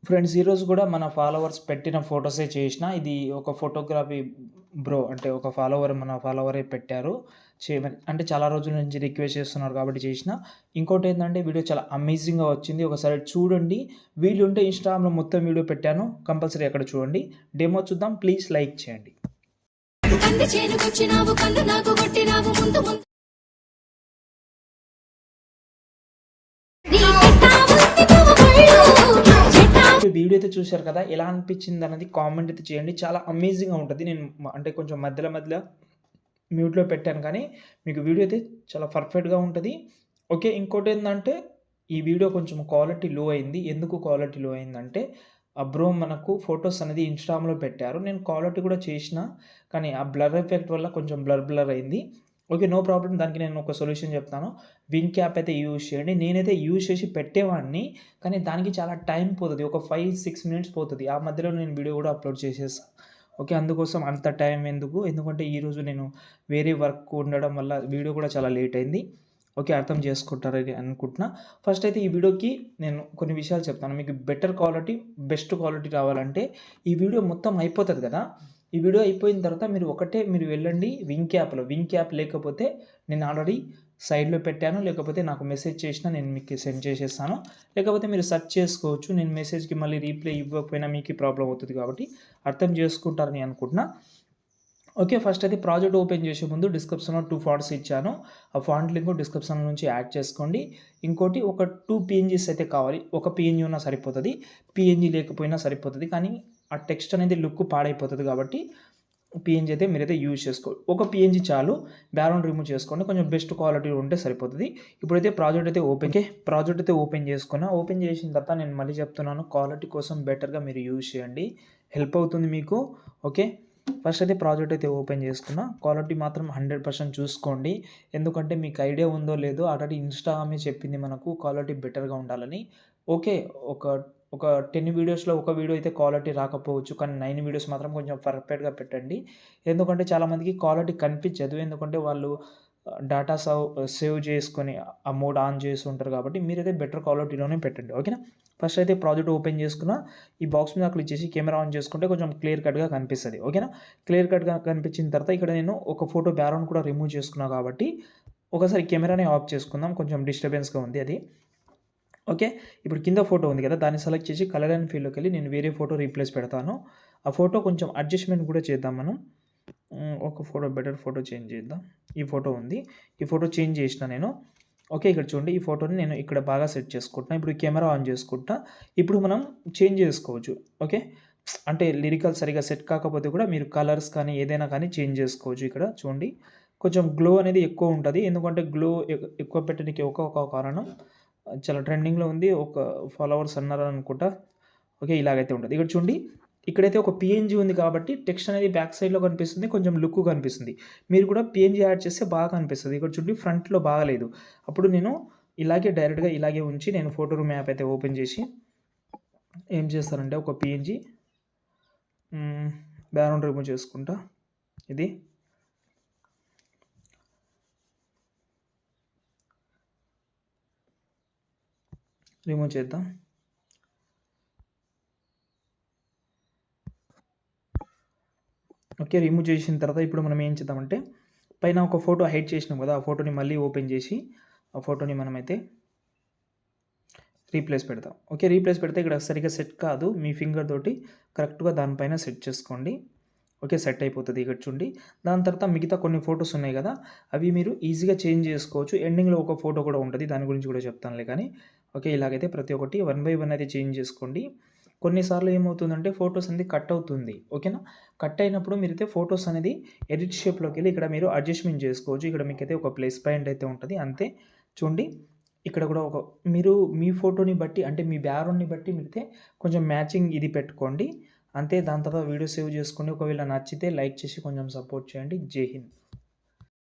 Friends ఈరోజు కూడా మన ఫాలోవర్స్ పెట్టిన ఫోటోసే చేసిన. ఇది ఒక ఫోటోగ్రఫీ బ్రో అంటే ఒక మన ఫాలోవరే పెట్టారు చేయమని. అంటే చాలా రోజుల నుంచి రిక్వెస్ట్ చేస్తున్నారు కాబట్టి చేసిన. ఇంకోటేందంటే వీడియో చాలా అమేజింగ్‌గా వచ్చింది. ఒకసారి చూడండి. వీలుంటే ఇన్‌స్టాగ్రామ్‌లో మొత్తం వీడియో పెట్టాను. కంపల్సరీ అక్కడ చూడండి. డెమో చూద్దాం. ప్లీజ్ లైక్ చేయండి. కంది చేనుకొచ్చినావు కన్ను నాకు కొట్టినావు ముందు ముందు వీడియో అయితే చూశారు కదా, ఎలా అనిపించింది అన్నది కామెంట్ అయితే చేయండి. చాలా అమేజింగ్‌గా ఉంటుంది. నేను అంటే కొంచెం మధ్యలో మ్యూట్లో పెట్టాను కానీ మీకు వీడియో అయితే చాలా పర్ఫెక్ట్‌గా ఉంటుంది. ఓకే, ఇంకోటేందంటే ఈ వీడియో కొంచెం క్వాలిటీ లో అయింది. ఎందుకు క్వాలిటీ లో అయిందంటే బ్రో మనకు ఫోటోస్ అనేది ఇన్‌స్టాగ్రామ్‌లో పెట్టారు. నేను క్వాలిటీ కూడా చేసిన కానీ ఆ బ్లర్ ఎఫెక్ట్ వల్ల కొంచెం బ్లర్ అయింది. Okay, no problem. దానికి నేను ఒక సొల్యూషన్ చెప్తాను. వింక్ యాప్ అయితే యూజ్ చేయండి. నేనైతే యూజ్ చేసి పెట్టేవాడిని కానీ దానికి చాలా టైం పోతుంది. ఒక 5-6 మినిట్స్ పోతుంది. ఆ మధ్యలో నేను వీడియో కూడా అప్లోడ్ చేసేస్తాను. ఓకే, అందుకోసం అంత టైం ఎందుకు, ఎందుకంటే ఈరోజు నేను వేరే వర్క్ ఉండడం వల్ల వీడియో కూడా చాలా లేట్ అయింది. ఓకే, అర్థం చేసుకుంటారని అనుకుంటున్నా. ఫస్ట్ అయితే ఈ వీడియోకి నేను కొన్ని విషయాలు చెప్తాను. మీకు బెటర్ క్వాలిటీ, బెస్ట్ క్వాలిటీ రావాలంటే ఈ వీడియో మొత్తం అయిపోతుంది కదా. ఈ వీడియో అయిపోయిన తర్వాత మీరు వెళ్ళండి వింక్ యాప్లో. వింక్ యాప్ లేకపోతే నేను ఆల్రెడీ సైడ్లో పెట్టాను. లేకపోతే నాకు మెసేజ్ చేసినా నేను మీకు సెండ్ చేసేస్తాను. లేకపోతే మీరు సెర్చ్ చేసుకోవచ్చు. నేను మెసేజ్కి మళ్ళీ రీప్లై ఇవ్వకపోయినా మీకు ప్రాబ్లం అవుతుంది కాబట్టి అర్థం చేసుకుంటారని అనుకుంటున్నా. ఓకే, ఫస్ట్ అయితే ప్రాజెక్ట్ ఓపెన్ చేసే ముందు డిస్క్రిప్షన్లో 2 ఫాంట్స్ ఇచ్చాను. ఆ ఫాంట్ లింక్ డిస్క్రిప్షన్ నుంచి యాడ్ చేసుకోండి. ఇంకోటి ఒక 2 పీఎన్జీస్ అయితే కావాలి. ఒక పీఎన్జీ ఉన్నా సరిపోతుంది, పీఎన్జీ లేకపోయినా సరిపోతుంది. కానీ ఆ టెక్స్ట్ అనేది లుక్ పాడైపోతుంది కాబట్టి పీఎన్జీ అయితే మీరైతే యూజ్ చేసుకోండి. ఒక పీఎన్జీ చాలు. బ్యాక్గ్రౌండ్ రిమూవ్ చేసుకోండి. కొంచెం బెస్ట్ క్వాలిటీ ఉంటే సరిపోతుంది. ఇప్పుడైతే ప్రాజెక్ట్ అయితే ఓపెన్ చేసుకున్నా. ఓపెన్ చేసిన తర్వాత నేను మళ్ళీ చెప్తున్నాను, క్వాలిటీ కోసం బెటర్గా మీరు యూజ్ చేయండి. హెల్ప్ అవుతుంది మీకు. ఓకే, ఫస్ట్ అయితే ప్రాజెక్ట్ అయితే ఓపెన్ చేసుకున్నా. క్వాలిటీ మాత్రం 100% చూసుకోండి. ఎందుకంటే మీకు ఐడియా ఉందో లేదో ఆల్రెడీ ఇన్‌స్టాగ్రామే చెప్పింది మనకు క్వాలిటీ బెటర్‌గా ఉండాలని. ఓకే, ఒక ఒక 10 వీడియోస్‌లో ఒక వీడియో అయితే క్వాలిటీ రాకపోవచ్చు. కానీ 9 వీడియోస్ మాత్రం కొంచెం పర్ఫెక్ట్‌గా పెట్టండి. ఎందుకంటే చాలామందికి క్వాలిటీ కనిపించదు. ఎందుకంటే వాళ్ళు డేటా సేవ్ చేసుకొని ఆ మోడ్ ఆన్ చేసి ఉంటారు కాబట్టి మీరైతే బెటర్ క్వాలిటీలోనే పెట్టండి. ఓకేనా. ఫస్ట్ అయితే ప్రాజెక్ట్ ఓపెన్ చేసుకున్న ఈ బాక్స్ మీద క్లిక్ చేసి కెమెరా ఆన్ చేసుకుంటే కొంచెం క్లియర్ కట్గా కనిపిస్తుంది. ఓకేనా. క్లియర్ కట్గా కనిపించిన తర్వాత ఇక్కడ నేను ఒక ఫోటో బ్యాక్గ్రౌండ్ కూడా రిమూవ్ చేసుకున్నా కాబట్టి ఒకసారి కెమెరాని ఆఫ్ చేసుకుందాం. కొంచెం డిస్టర్బెన్స్గా ఉంది అది. ఓకే, ఇప్పుడు కింద ఫోటో ఉంది కదా, దాన్ని సెలెక్ట్ చేసి కలర్ అండ్ ఫీల్డ్లోకి వెళ్ళి నేను వేరే ఫోటో రీప్లేస్ పెడతాను. ఆ ఫోటో కొంచెం అడ్జస్ట్మెంట్ కూడా చేద్దాం మనం. ఒక ఫోటో బెటర్ ఫోటో చేంజ్ చేద్దాం. ఈ ఫోటో ఉంది, ఈ ఫోటో చేంజ్ చేసిన నేను. ఓకే, ఇక్కడ చూడండి ఈ ఫోటోని నేను ఇక్కడ బాగా సెట్ చేసుకుంటున్నా. ఇప్పుడు కెమెరా ఆన్ చేసుకుంటా. ఇప్పుడు మనం చేంజ్ చేసుకోవచ్చు. ఓకే, అంటే లిరికల్ సరిగా సెట్ కాకపోతే కూడా మీరు కలర్స్ కానీ ఏదైనా కానీ చేంజ్ చేసుకోవచ్చు. ఇక్కడ చూడండి కొంచెం గ్లో అనేది ఎక్కువ ఉంటుంది. ఎందుకంటే గ్లో ఎక్కువ పెట్టడానికి ఒక కారణం చాలా ట్రెండింగ్లో ఉంది. ఒక ఫాలోవర్స్ అన్నారు అనుకుంటా. ఓకే, ఇలాగైతే ఉంటుంది. ఇక్కడ చూడండి ఇక్కడైతే ఒక పీఎన్జీ ఉంది కాబట్టి టెక్స్ట్ అనేది బ్యాక్ సైడ్లో కనిపిస్తుంది, కొంచెం లుక్ కనిపిస్తుంది. మీరు కూడా పీఎన్జీ యాడ్ చేస్తే బాగా కనిపిస్తుంది. ఇక్కడ చూడండి ఫ్రంట్లో బాగాలేదు. అప్పుడు నేను ఇలాగే డైరెక్ట్గా ఇలాగే ఉంచి నేను ఫోటో రూమ్ యాప్ అయితే ఓపెన్ చేసి ఏం చేస్తానంటే ఒక పీఎన్జీ బ్యాక్గ్రౌండ్ రిమూవ్ చేసుకుంటా. ఇది రిమూవ్ చేద్దాం. ఓకే, రిమూవ్ చేసిన తర్వాత ఇప్పుడు మనం ఏం చేద్దామంటే పైన ఒక ఫోటో హైడ్ చేసినాం కదా, ఆ ఫోటోని మళ్ళీ ఓపెన్ చేసి ఆ ఫోటోని మనమైతే రీప్లేస్ పెడతాం. ఓకే, రీప్లేస్ పెడితే ఇక్కడ సరిగ్గా సెట్ కాదు. మీ ఫింగర్ తోటి కరెక్ట్గా దానిపైన సెట్ చేసుకోండి. ఓకే, సెట్ అయిపోతుంది. ఇక్కడ చూడండి. దాని తర్వాత మిగతా కొన్ని ఫొటోస్ ఉన్నాయి కదా, అవి మీరు ఈజీగా చేంజ్ చేసుకోవచ్చు. ఎండింగ్లో ఒక ఫోటో కూడా ఉంటుంది, దాని గురించి కూడా చెప్తానులే. కానీ ఓకే, ఇలాగైతే ప్రతి ఒక్కటి 1 బై 1 అయితే చేంజ్ చేసుకోండి. కొన్నిసార్లు ఏమవుతుందంటే ఫొటోస్ అనేది కట్ అవుతుంది. ఓకేనా. కట్ అయినప్పుడు మీరైతే ఫొటోస్ అనేది ఎడిట్ షేప్లోకి వెళ్ళి ఇక్కడ మీరు అడ్జస్ట్మెంట్ చేసుకోవచ్చు. ఇక్కడ మీకైతే ఒక ప్లస్ పాయింట్ అయితే ఉంటుంది అంతే. చూడండి ఇక్కడ కూడా మీరు మీ ఫోటోని బట్టి అంటే మీ బ్యాక్గ్రౌండ్ని బట్టి మీరైతే కొంచెం మ్యాచింగ్ ఇది పెట్టుకోండి అంతే. దాని తర్వాత వీడియో సేవ్ చేసుకోండి. ఒకవేళ నచ్చితే లైక్ చేసి కొంచెం సపోర్ట్ చేయండి. జై హింద్.